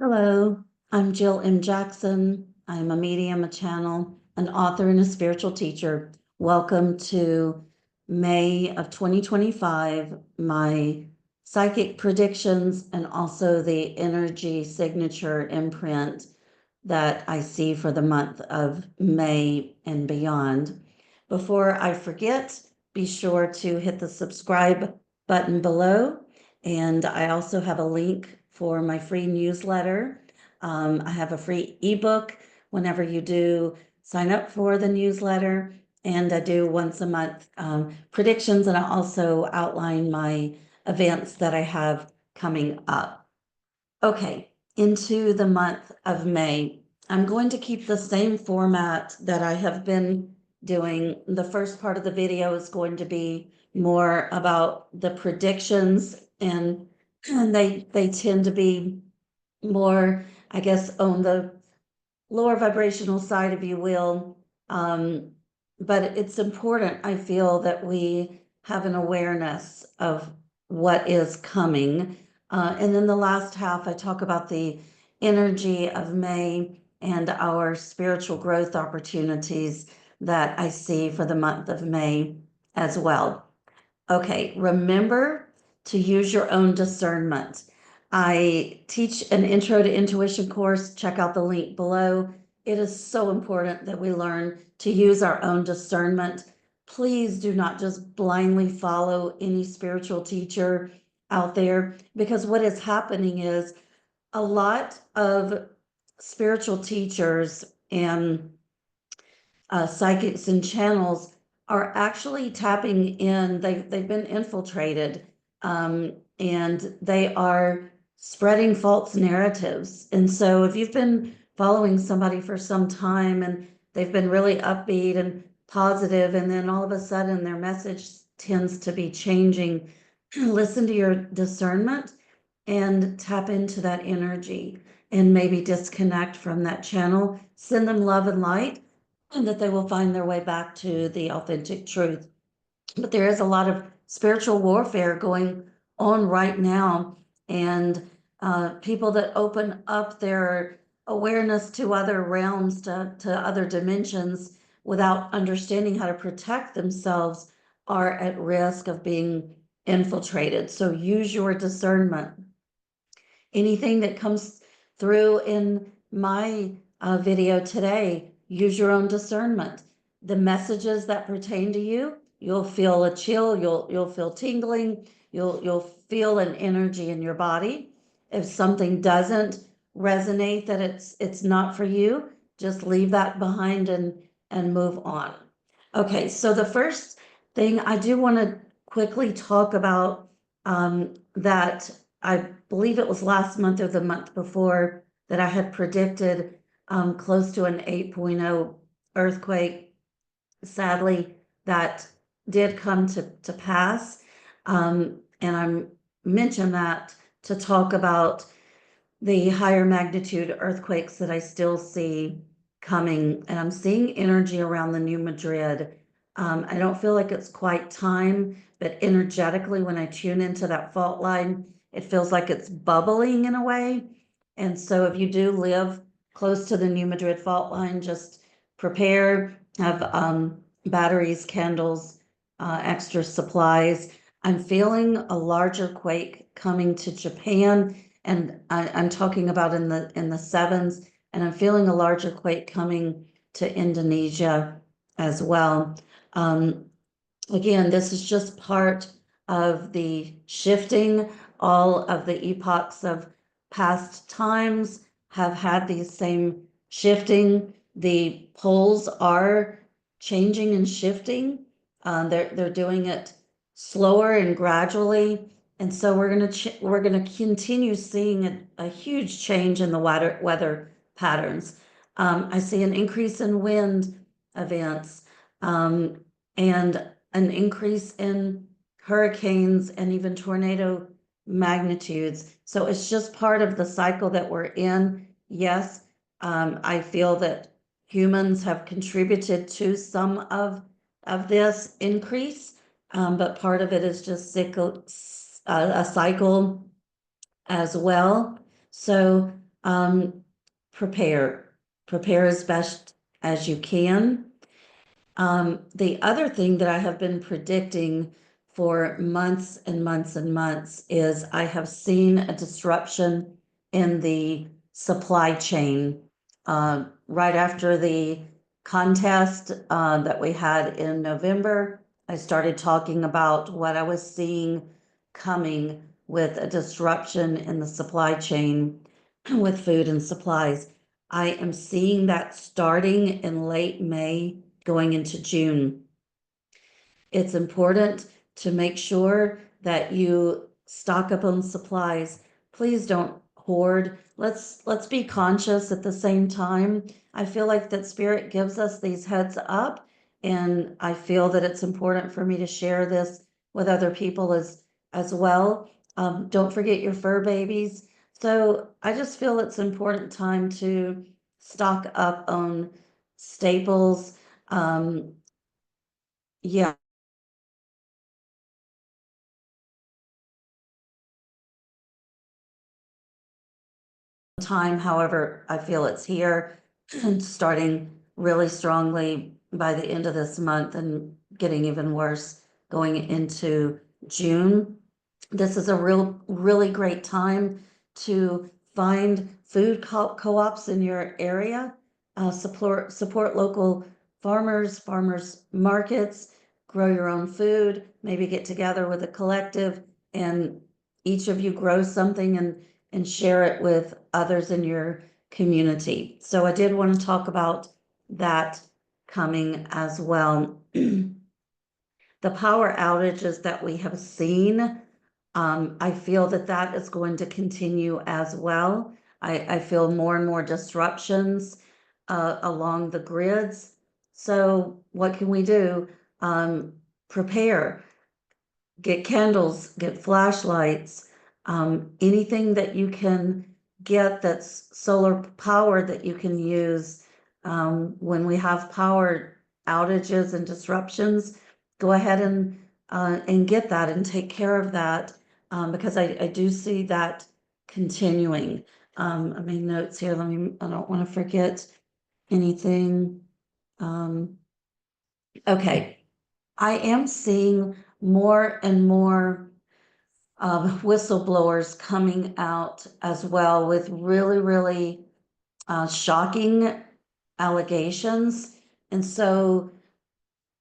Hello, I'm Jill M. Jackson. I'm a medium, a channel, an author, and a spiritual teacher. Welcome to May of 2025, my psychic predictions, and also the energy signature imprint that I see for the month of May and beyond. Before I forget, be sure to hit the subscribe button below. And I also have a link for my free newsletter. I have a free ebook whenever you do sign up for the newsletter. And I do once a month predictions, and I also outline my events that I have coming up. Okay, into the month of May. I'm going to keep the same format that I have been doing. The first part of the video is going to be more about the predictions, and they tend to be more, I guess, on the lower vibrational side, if you will. But it's important, I feel, that we have an awareness of what is coming. And then the last half, I talk about the energy of May and our spiritual growth opportunities that I see for the month of May as well. Okay, remember to use your own discernment. I teach an intro to intuition course. Check out the link below. It is so important that we learn to use our own discernment. Please do not just blindly follow any spiritual teacher out there, because what is happening is a lot of spiritual teachers and psychics and channels are actually tapping in. They've been infiltrated, and they are spreading false narratives. And so if you've been following somebody for some time and they've been really upbeat and positive, and then all of a sudden their message tends to be changing, listen to your discernment and tap into that energy and maybe disconnect from that channel. Send them love and light, and that they will find their way back to the authentic truth. But there is a lot of spiritual warfare going on right now, and people that open up their awareness to other realms, to other dimensions, without understanding how to protect themselves, are at risk of being infiltrated. So use your discernment. Anything that comes through in my video today, use your own discernment. The messages that pertain to you, you'll feel a chill, you'll feel tingling, you'll feel an energy in your body. If something doesn't resonate, that it's not for you, just leave that behind and move on. Okay, so the first thing I do want to quickly talk about, that I believe it was last month or the month before, that I had predicted close to an 8.0 earthquake. Sadly, that did come to pass. And I mentioned that to talk about the higher magnitude earthquakes that I still see coming. And I'm seeing energy around the New Madrid. I don't feel like it's quite time, but energetically, when I tune into that fault line, it feels like it's bubbling in a way. And so if you do live close to the New Madrid fault line, just prepare, have batteries, candles, extra supplies. I'm feeling a larger quake coming to Japan, and I'm talking about in the sevens, and I'm feeling a larger quake coming to Indonesia as well. Again, this is just part of the shifting. All of the epochs of past times have had these same shifting. The poles are changing and shifting. They're doing it slower and gradually, and so we're gonna continue seeing a huge change in the weather patterns. I see an increase in wind events, and an increase in hurricanes and even tornado magnitudes. So it's just part of the cycle that we're in. Yes, I feel that humans have contributed to some of this increase, but part of it is just a cycle as well. So Prepare as best as you can. The other thing that I have been predicting for months and months and months is I have seen a disruption in the supply chain. Right after the contest that we had in November, I started talking about what I was seeing coming with a disruption in the supply chain with food and supplies. I am seeing that starting in late May, going into June. It's important to make sure that you stock up on supplies. Please don't hoard. Let's be conscious at the same time. I feel like that Spirit gives us these heads up, and I feel that it's important for me to share this with other people as well. Don't forget your fur babies. So I just feel it's important time to stock up on staples. Yeah, time. However, I feel it's here and starting really strongly by the end of this month and getting even worse going into June. This is a really great time to find food co-ops in your area, support local farmers markets, grow your own food, maybe get together with a collective and each of you grow something and share it with others in your community. So I did want to talk about that coming as well. The power outages that we have seen, I feel that that is going to continue as well. I feel more and more disruptions along the grids. So what can we do? Prepare, get candles, get flashlights, anything that you can get that's solar powered that you can use when we have power outages and disruptions. Go ahead and get that and take care of that because I do see that continuing. I made notes here. I don't want to forget anything. Okay, I am seeing more and more whistleblowers coming out as well with really shocking allegations. And so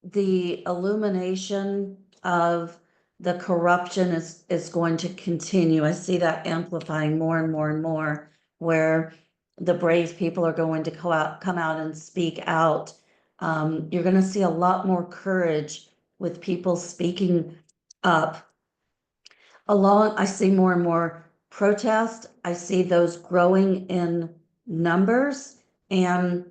the illumination of the corruption is going to continue. I see that amplifying more and more and more, where the brave people are going to come out and speak out. You're going to see a lot more courage with people speaking up. I see more and more protest. I see those growing in numbers, and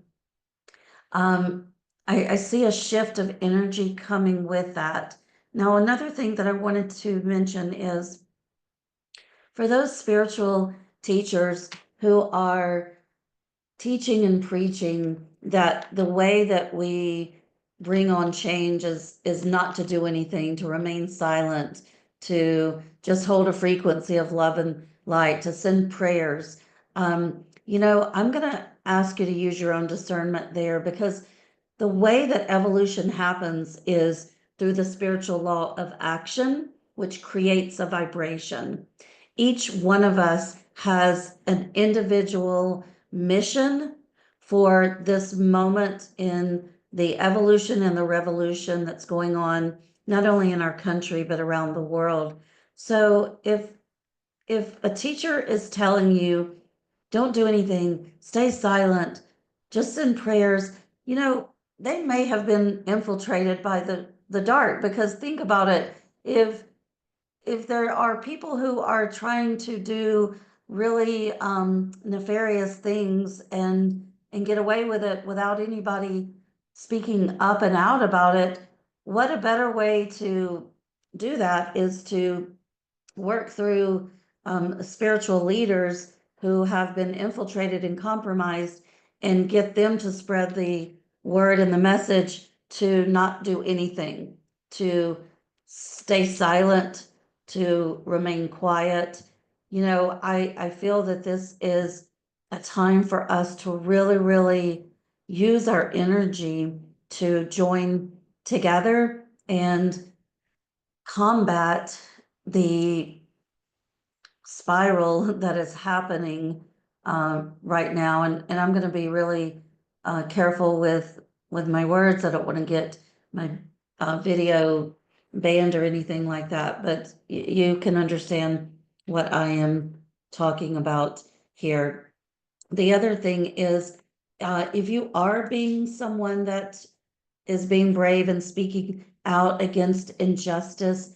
um, I see a shift of energy coming with that. Now, another thing that I wanted to mention is for those spiritual teachers who are teaching and preaching that the way that we bring on change is not to do anything, to remain silent, to just hold a frequency of love and light, to send prayers. I'm going to ask you to use your own discernment there, because the way that evolution happens is through the spiritual law of action, which creates a vibration. Each one of us has an individual mission for this moment in the evolution and the revolution that's going on, not only in our country, but around the world. So if a teacher is telling you, don't do anything, stay silent, just send prayers, they may have been infiltrated by the dark, because think about it. If there are people who are trying to do really nefarious things and get away with it without anybody speaking up and out about it, what a better way to do that is to work through spiritual leaders who have been infiltrated and compromised and get them to spread the word and the message to not do anything, to stay silent, to remain quiet. I feel that this is a time for us to really, really use our energy to join together and combat the spiral that is happening right now. And I'm going to be really careful with my words. I don't want to get my video banned or anything like that, but you can understand what I am talking about here. The other thing is, if you are being someone that is being brave and speaking out against injustice,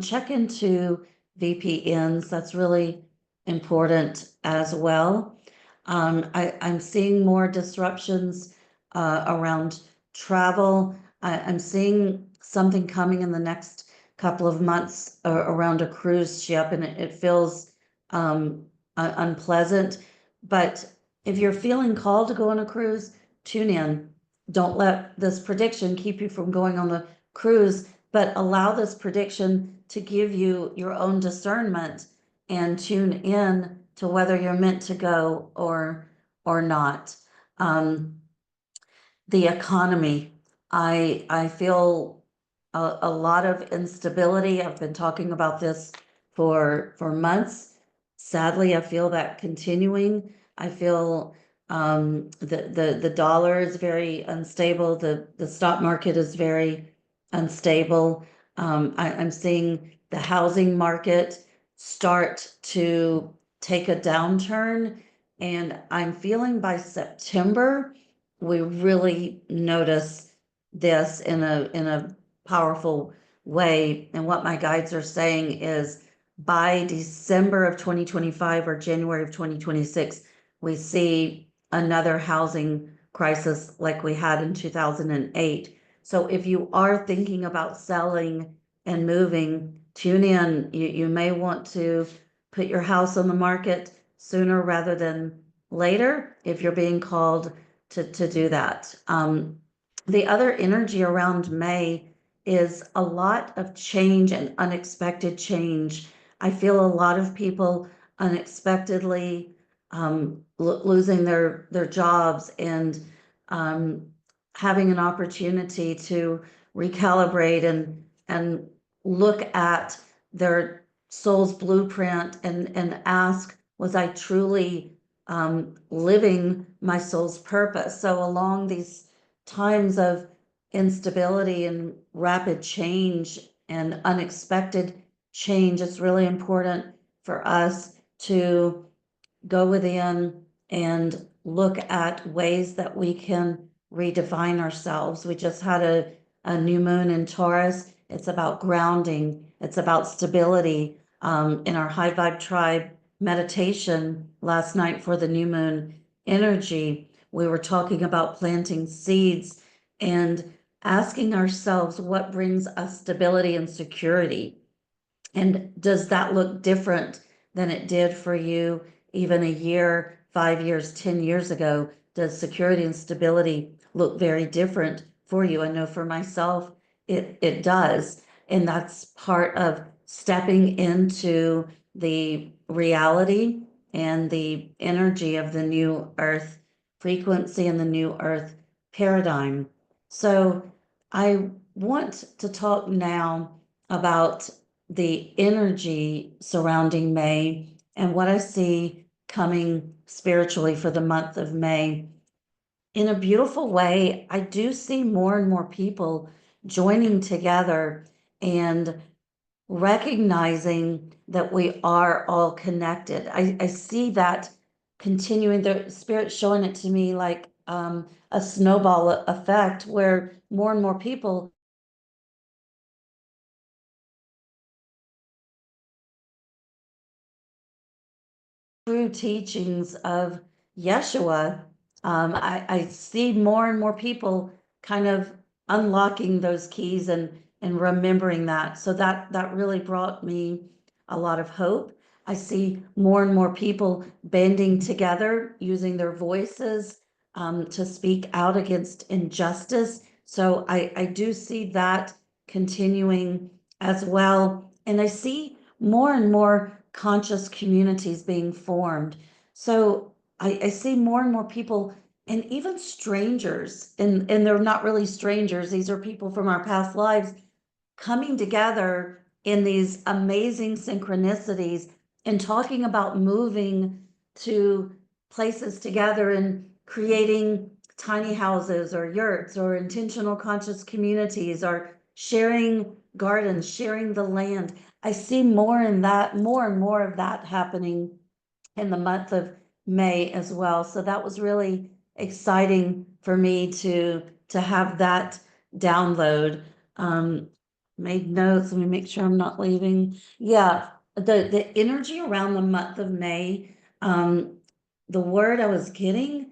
check into VPNs. That's really important as well. I'm seeing more disruptions around travel. I'm seeing something coming in the next couple of months around a cruise ship, and it feels unpleasant. But if you're feeling called to go on a cruise, tune in. Don't let this prediction keep you from going on the cruise, but allow this prediction to give you your own discernment and tune in to whether you're meant to go or not. The economy, I feel a lot of instability. I've been talking about this for months. Sadly, I feel that continuing. I feel the dollar is very unstable. The stock market is very unstable. I'm seeing the housing market start to take a downturn, and I'm feeling by September we really notice this in a powerful way. And what my guides are saying is by December of 2025 or January of 2026, we see another housing crisis like we had in 2008. So if you are thinking about selling and moving, tune in. You may want to put your house on the market sooner rather than later if you're being called to do that. The other energy around May is a lot of change and unexpected change. I feel a lot of people unexpectedly losing their jobs and having an opportunity to recalibrate and look at their soul's blueprint and ask, was I truly living my soul's purpose? So along these times of instability and rapid change and unexpected change, it's really important for us to go within and look at ways that we can redefine ourselves. We just had a new moon in Taurus. It's about grounding. It's about stability. In our high vibe tribe meditation last night for the new moon energy, we were talking about planting seeds and asking ourselves what brings us stability and security. And does that look different than it did for you even a year, 5 years, 10 years ago? Does security and stability look very different for you? I know for myself, it does. And that's part of stepping into the reality and the energy of the new earth frequency and the new earth paradigm. So I want to talk now about the energy surrounding May and what I see coming spiritually for the month of May. In a beautiful way, I do see more and more people joining together and recognizing that we are all connected. I see that continuing, the spirit showing it to me like a snowball effect where more and more people true teachings of Yeshua, I see more and more people kind of unlocking those keys and remembering that. So that really brought me a lot of hope. I see more and more people banding together, using their voices to speak out against injustice. So I do see that continuing as well. And I see more and more conscious communities being formed. So I see more and more people, and even strangers, and they're not really strangers, these are people from our past lives coming together in these amazing synchronicities and talking about moving to places together and creating tiny houses or yurts or intentional conscious communities or sharing gardens, sharing the land. I see more in that, more and more of that happening in the month of May as well. So that was really exciting for me to have that download. Made notes. Let me make sure I'm not leaving. Yeah, the energy around the month of May, the word I was getting,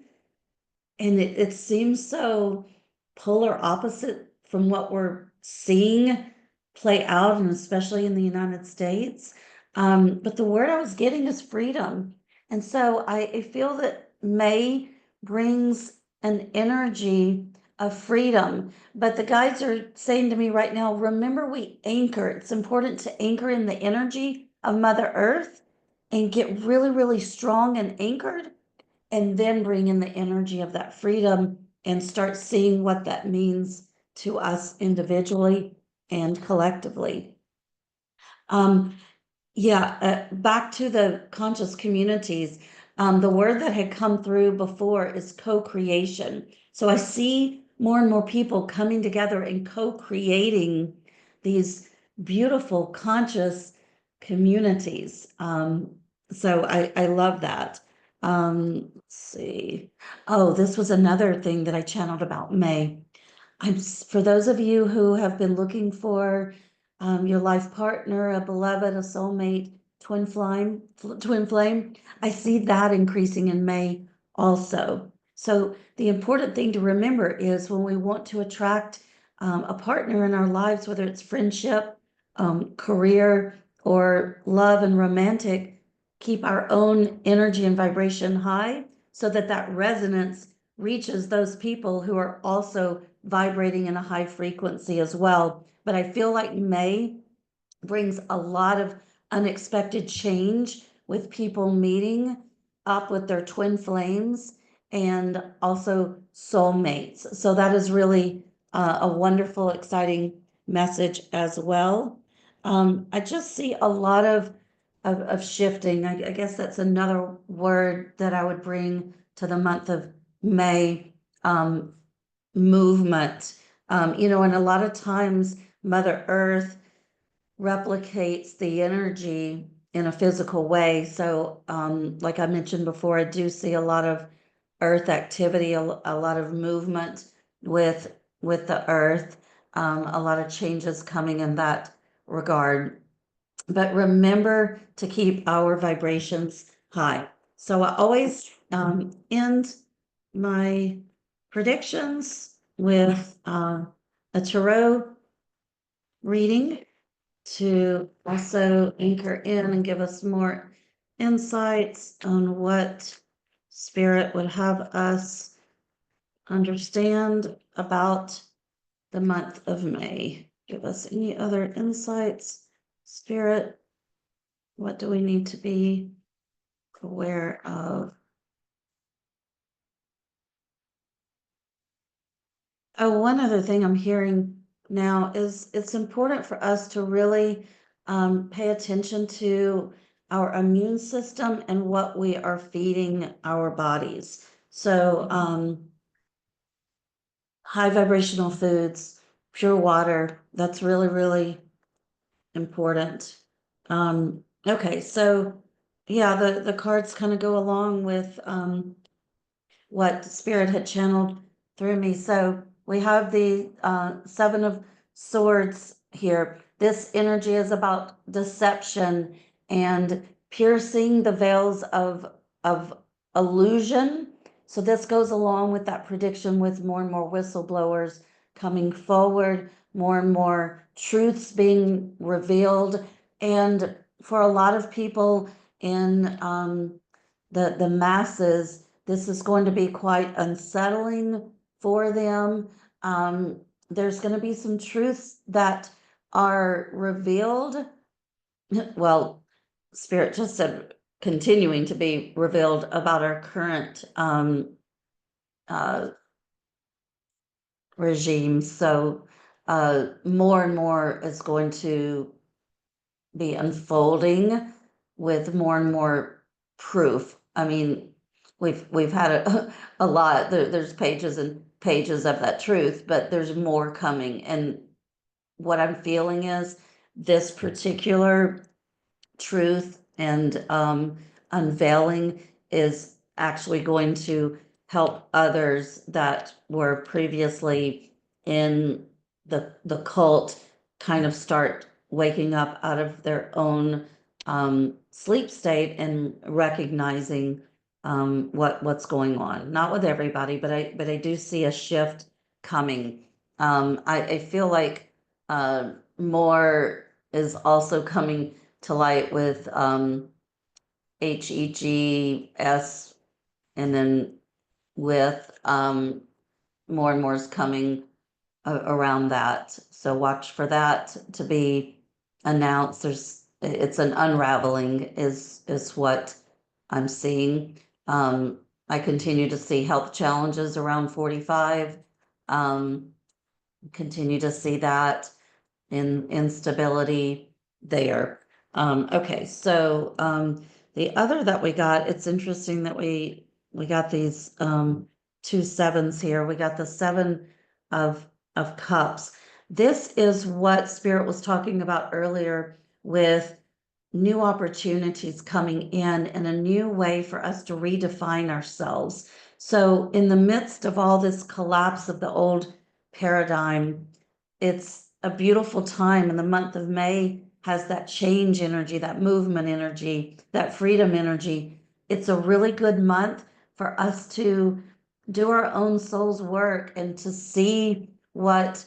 and it seems so polar opposite from what we're seeing play out, and especially in the United States. But the word I was getting is freedom. And so I feel that May brings an energy of freedom. But the guides are saying to me right now, remember, we anchor. It's important to anchor in the energy of Mother Earth and get really, really strong and anchored, and then bring in the energy of that freedom and start seeing what that means to us individually and collectively. Back to the conscious communities. The word that had come through before is co-creation. So I see more and more people coming together and co-creating these beautiful conscious communities. So I love that. Let's see. Oh, this was another thing that I channeled about May. For those of you who have been looking for your life partner, a beloved, a soulmate, twin flame, I see that increasing in May also. So the important thing to remember is when we want to attract a partner in our lives, whether it's friendship, career, or love and romantic, keep our own energy and vibration high so that that resonance reaches those people who are also vibrating in a high frequency as well. But I feel like May brings a lot of unexpected change with people meeting up with their twin flames and also soulmates. So that is really a wonderful, exciting message as well. I just see a lot of shifting. I guess that's another word that I would bring to the month of May. Movement. And a lot of times Mother Earth replicates the energy in a physical way. So, like I mentioned before, I do see a lot of earth activity, a lot of movement with the earth, a lot of changes coming in that regard. But remember to keep our vibrations high. So I always end my predictions with a tarot reading to also anchor in and give us more insights on what Spirit would have us understand about the month of May. Give us any other insights, Spirit. What do we need to be aware of? Oh, one other thing I'm hearing now is it's important for us to really pay attention to our immune system and what we are feeding our bodies. So high vibrational foods, pure water, that's really, really important. Okay, so yeah, the cards kind of go along with what Spirit had channeled through me. So we have the Seven of Swords here. This energy is about deception and piercing the veils of illusion. So this goes along with that prediction with more and more whistleblowers coming forward, more and more truths being revealed. And for a lot of people in the masses, this is going to be quite unsettling for them. There's going to be some truths that are revealed. Well, Spirit just said continuing to be revealed about our current regime. So more and more is going to be unfolding with more and more proof. I mean, we've had a lot. There's pages and pages of that truth, but there's more coming. And what I'm feeling is this particular truth and unveiling is actually going to help others that were previously in the cult kind of start waking up out of their own sleep state and recognizing what's going on. Not with everybody, but I do see a shift coming. I feel like more is also coming to light with HEGS, and then with more and more is coming around that. So watch for that to be announced. It's an unraveling is what I'm seeing. I continue to see health challenges around 45. Continue to see that in instability there. Okay, so the other that we got, it's interesting that we got these 2 7s here. We got the 7 of cups. This is what Spirit was talking about earlier with new opportunities coming in and a new way for us to redefine ourselves. So in the midst of all this collapse of the old paradigm, it's a beautiful time, and the month of May has that change energy, that movement energy, that freedom energy. It's a really good month for us to do our own soul's work and to see what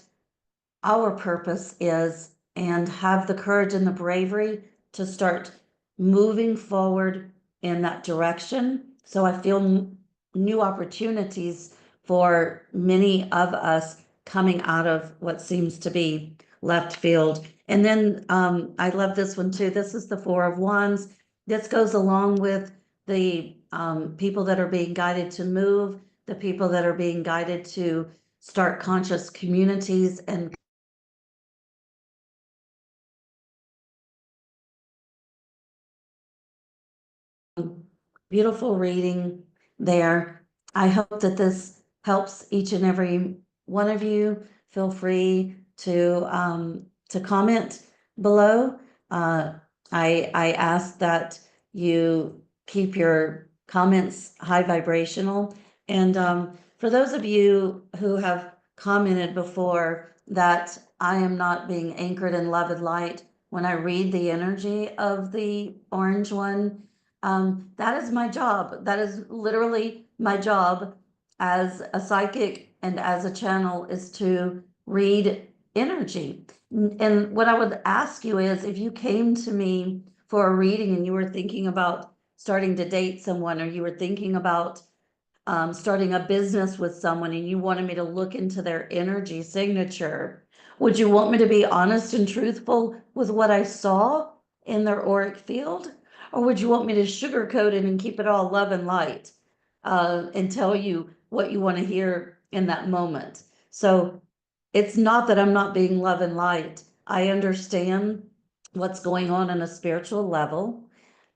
our purpose is and have the courage and the bravery to start moving forward in that direction. So I feel new opportunities for many of us coming out of what seems to be left field. And then I love this one too. This is the 4 of Wands. This goes along with the people that are being guided to move, the people that are being guided to start conscious communities and beautiful reading there. I hope that this helps each and every one of you. Feel free to comment below. I ask that you keep your comments high vibrational. And for those of you who have commented before that I am not being anchored in love and light when I read the energy of the orange one, that is my job. That is literally my job as a psychic and as a channel, is to read energy. And what I would ask you is, if you came to me for a reading and you were thinking about starting to date someone, or you were thinking about starting a business with someone and you wanted me to look into their energy signature, would you want me to be honest and truthful with what I saw in their auric field? Or would you want me to sugarcoat it and keep it all love and light and tell you what you want to hear in that moment? So it's not that I'm not being love and light. I understand what's going on a spiritual level,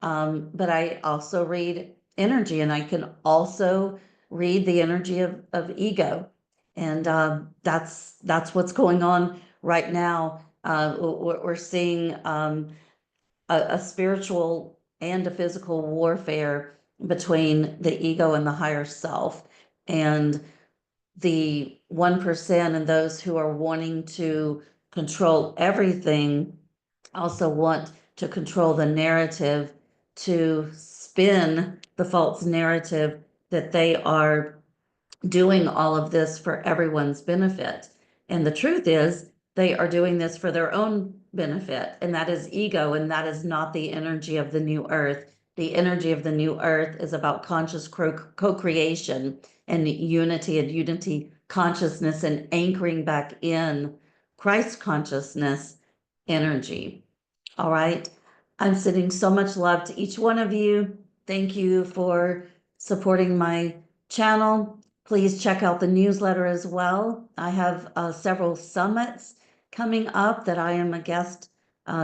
but I also read energy, and I can also read the energy of ego. And that's what's going on right now. We're seeing a spiritual and a physical warfare between the ego and the higher self. And the 1% and those who are wanting to control everything also want to control the narrative, to spin the false narrative that they are doing all of this for everyone's benefit. And the truth is, they are doing this for their own benefit, and that is ego, and that is not the energy of the new earth. The energy of the new earth is about conscious co-creation and unity consciousness, and anchoring back in Christ consciousness energy. All right. I'm sending so much love to each one of you. Thank you for supporting my channel. Please check out the newsletter as well. I have several summits coming up that I am a guest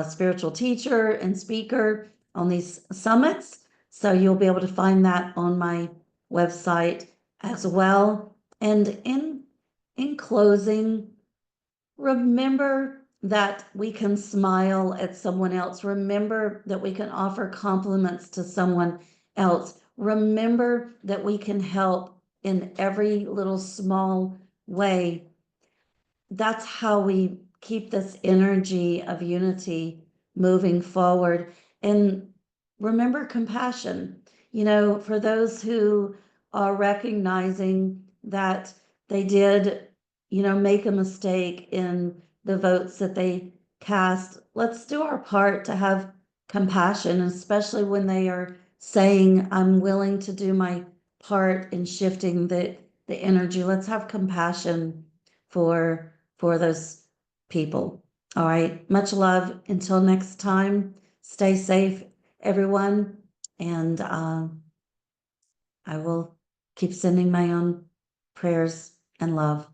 spiritual teacher and speaker on these summits. So you'll be able to find that on my website as well. And in closing, remember that we can smile at someone else. Remember that we can offer compliments to someone else. Remember that we can help in every little small way. That's how we keep this energy of unity moving forward. And remember compassion. You know, for those who are recognizing that they did, you know, make a mistake in the votes that they cast, let's do our part to have compassion, especially when they are saying, I'm willing to do my part in shifting the energy. Let's have compassion for those people. All right. Much love. Until next time, stay safe, everyone. And I will keep sending my own prayers and love.